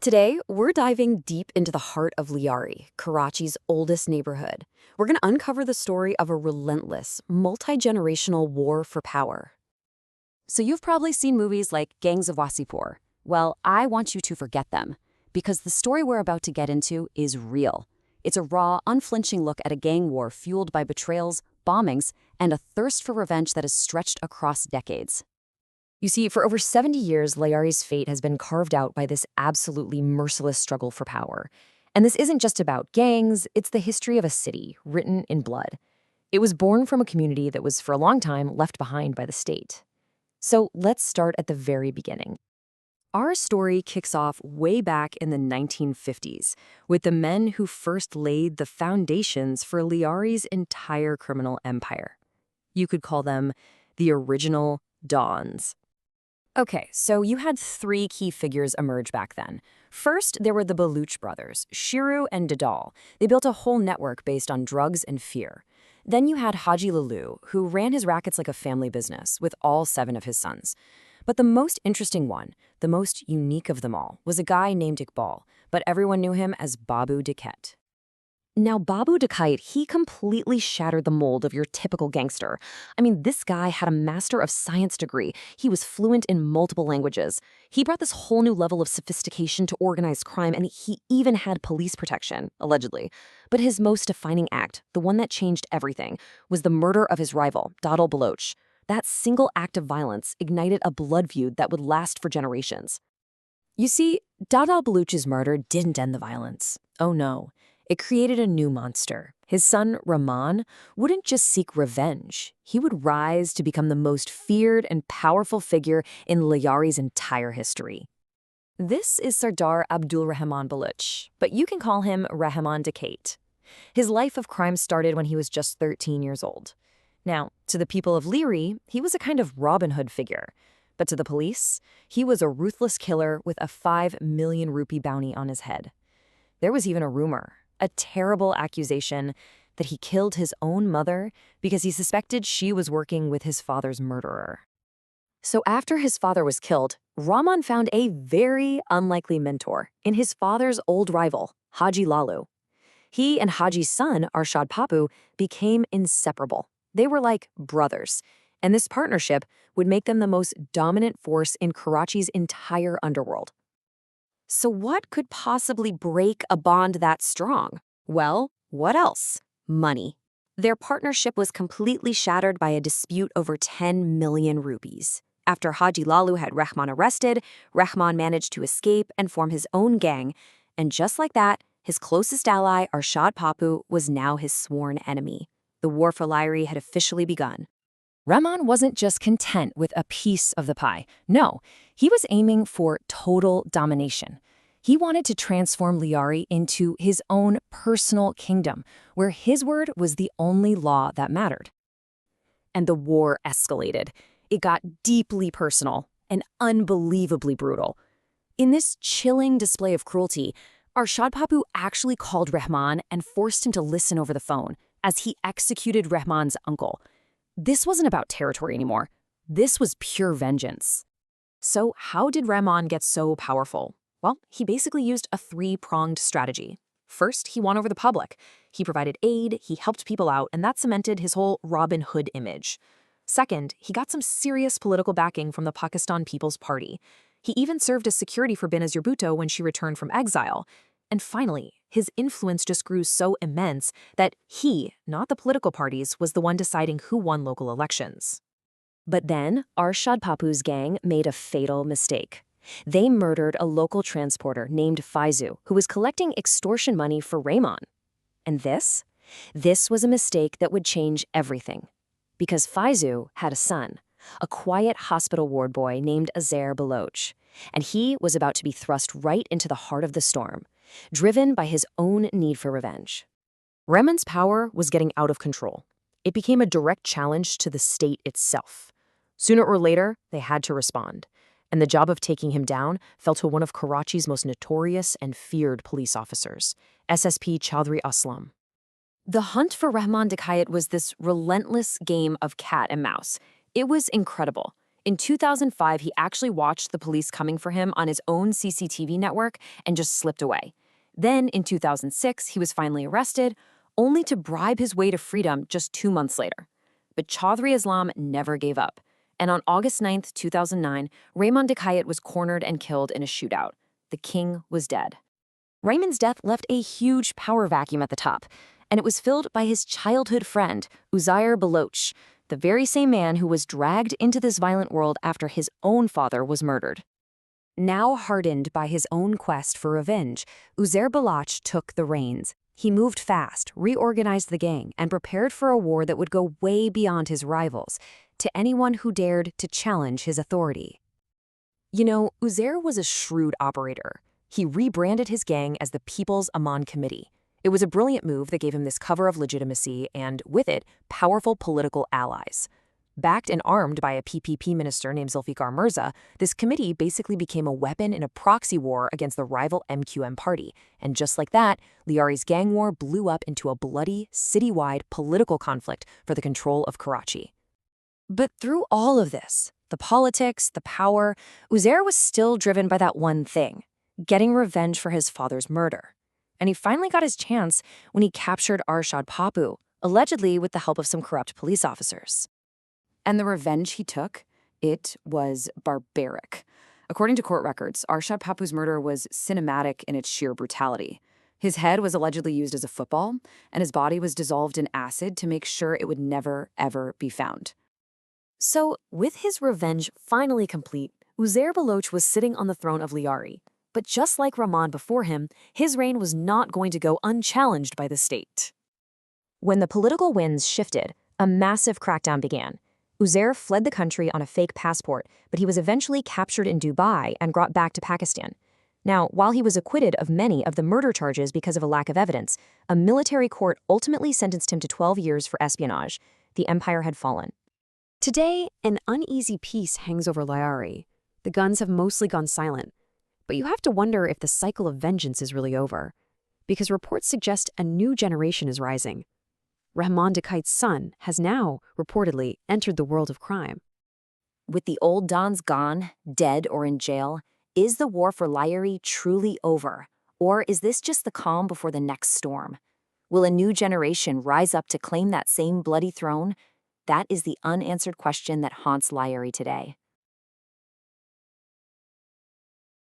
Today, we're diving deep into the heart of Lyari, Karachi's oldest neighborhood. We're going to uncover the story of a relentless, multi-generational war for power. So you've probably seen movies like Gangs of Wasseypur. Well, I want you to forget them, because the story we're about to get into is real. It's a raw, unflinching look at a gang war fueled by betrayals, bombings, and a thirst for revenge that has stretched across decades. You see, for over 70 years, Layari's fate has been carved out by this absolutely merciless struggle for power. And this isn't just about gangs, it's the history of a city, written in blood. It was born from a community that was, for a long time, left behind by the state. So let's start at the very beginning. Our story kicks off way back in the 1950s, with the men who first laid the foundations for Lyari's entire criminal empire. You could call them the original Dons. Okay, so you had three key figures emerge back then. First, there were the Baluch brothers, Shiru and Dadal. They built a whole network based on drugs and fear. Then you had Haji Lalu, who ran his rackets like a family business, with all 7 of his sons. But the most interesting one, the most unique of them all, was a guy named Iqbal, but everyone knew him as Babu Diket. Now, Babu Diket, he completely shattered the mold of your typical gangster. I mean, this guy had a Master of Science degree. He was fluent in multiple languages. He brought this whole new level of sophistication to organized crime, and he even had police protection, allegedly. But his most defining act, the one that changed everything, was the murder of his rival, Dadal Baloch. That single act of violence ignited a blood feud that would last for generations. You see, Dadal Baloch's murder didn't end the violence. Oh no. It created a new monster. His son, Rahman, wouldn't just seek revenge. He would rise to become the most feared and powerful figure in Layari's entire history. This is Sardar Abdul Rahman Baloch, but you can call him Rahman Diket. His life of crime started when he was just 13 years old. Now, to the people of Lyari, he was a kind of Robin Hood figure. But to the police, he was a ruthless killer with a 5 million rupee bounty on his head. There was even a rumor, a terrible accusation, that he killed his own mother because he suspected she was working with his father's murderer. So after his father was killed, Rahman found a very unlikely mentor in his father's old rival, Haji Lalu. He and Haji's son, Arshad Papu, became inseparable. They were like brothers, and this partnership would make them the most dominant force in Karachi's entire underworld. So what could possibly break a bond that strong? Well, what else? Money. Their partnership was completely shattered by a dispute over 10 million rupees. After Haji Lalu had Rahman arrested, Rahman managed to escape and form his own gang, and just like that, his closest ally, Arshad Papu, was now his sworn enemy. The war for Lyari had officially begun. Rahman wasn't just content with a piece of the pie. No, he was aiming for total domination. He wanted to transform Lyari into his own personal kingdom, where his word was the only law that mattered. And the war escalated. It got deeply personal and unbelievably brutal. In this chilling display of cruelty, Arshad Papu actually called Rahman and forced him to listen over the phone as he executed Rahman's uncle. This wasn't about territory anymore. This was pure vengeance. So how did Rahman get so powerful? Well, he basically used a 3-pronged strategy. First, he won over the public. He provided aid, he helped people out, and that cemented his whole Robin Hood image. Second, he got some serious political backing from the Pakistan People's Party. He even served as security for Benazir Bhutto when she returned from exile. And finally, his influence just grew so immense that he, not the political parties, was the one deciding who won local elections. But then, Arshad Papu's gang made a fatal mistake. They murdered a local transporter named Faizu, who was collecting extortion money for Rahman. And this was a mistake that would change everything. Because Faizu had a son, a quiet hospital ward boy named Azair Baloch, and he was about to be thrust right into the heart of the storm, driven by his own need for revenge. Rahman's power was getting out of control. It became a direct challenge to the state itself. Sooner or later, they had to respond, and the job of taking him down fell to one of Karachi's most notorious and feared police officers, SSP Chaudhry Aslam. The hunt for Rahman Diket was this relentless game of cat and mouse. It was incredible. In 2005, he actually watched the police coming for him on his own CCTV network and just slipped away. Then, in 2006, he was finally arrested, only to bribe his way to freedom just 2 months later. But Chaudhry Islam never gave up. And on August 9, 2009, Raymond Dikayat was cornered and killed in a shootout. The king was dead. Raymond's death left a huge power vacuum at the top, and it was filled by his childhood friend, Uzair Baloch, the very same man who was dragged into this violent world after his own father was murdered. Now hardened by his own quest for revenge, Uzair Baloch took the reins. He moved fast, reorganized the gang, and prepared for a war that would go way beyond his rivals, to anyone who dared to challenge his authority. You know, Uzair was a shrewd operator. He rebranded his gang as the People's Aman Committee. It was a brilliant move that gave him this cover of legitimacy and, with it, powerful political allies. Backed and armed by a PPP minister named Zulfikar Mirza, this committee basically became a weapon in a proxy war against the rival MQM party. And just like that, Lyari's gang war blew up into a bloody, citywide political conflict for the control of Karachi. But through all of this, the politics, the power, Uzair was still driven by that one thing: getting revenge for his father's murder. And he finally got his chance when he captured Arshad Papu, allegedly with the help of some corrupt police officers. And the revenge he took, it was barbaric. According to court records, Arshad Papu's murder was cinematic in its sheer brutality. His head was allegedly used as a football, and his body was dissolved in acid to make sure it would never, ever be found. So, with his revenge finally complete, Uzair Baloch was sitting on the throne of Lyari. But just like Rahman before him, his reign was not going to go unchallenged by the state. When the political winds shifted, a massive crackdown began. Uzair fled the country on a fake passport, but he was eventually captured in Dubai and brought back to Pakistan. Now, while he was acquitted of many of the murder charges because of a lack of evidence, a military court ultimately sentenced him to 12 years for espionage. The empire had fallen. Today, an uneasy peace hangs over Lyari. The guns have mostly gone silent. But you have to wonder if the cycle of vengeance is really over, because reports suggest a new generation is rising. Rahman Dikayat's son has now, reportedly, entered the world of crime. With the old dons gone, dead or in jail, is the war for Lyari truly over? Or is this just the calm before the next storm? Will a new generation rise up to claim that same bloody throne? That is the unanswered question that haunts Lyari today.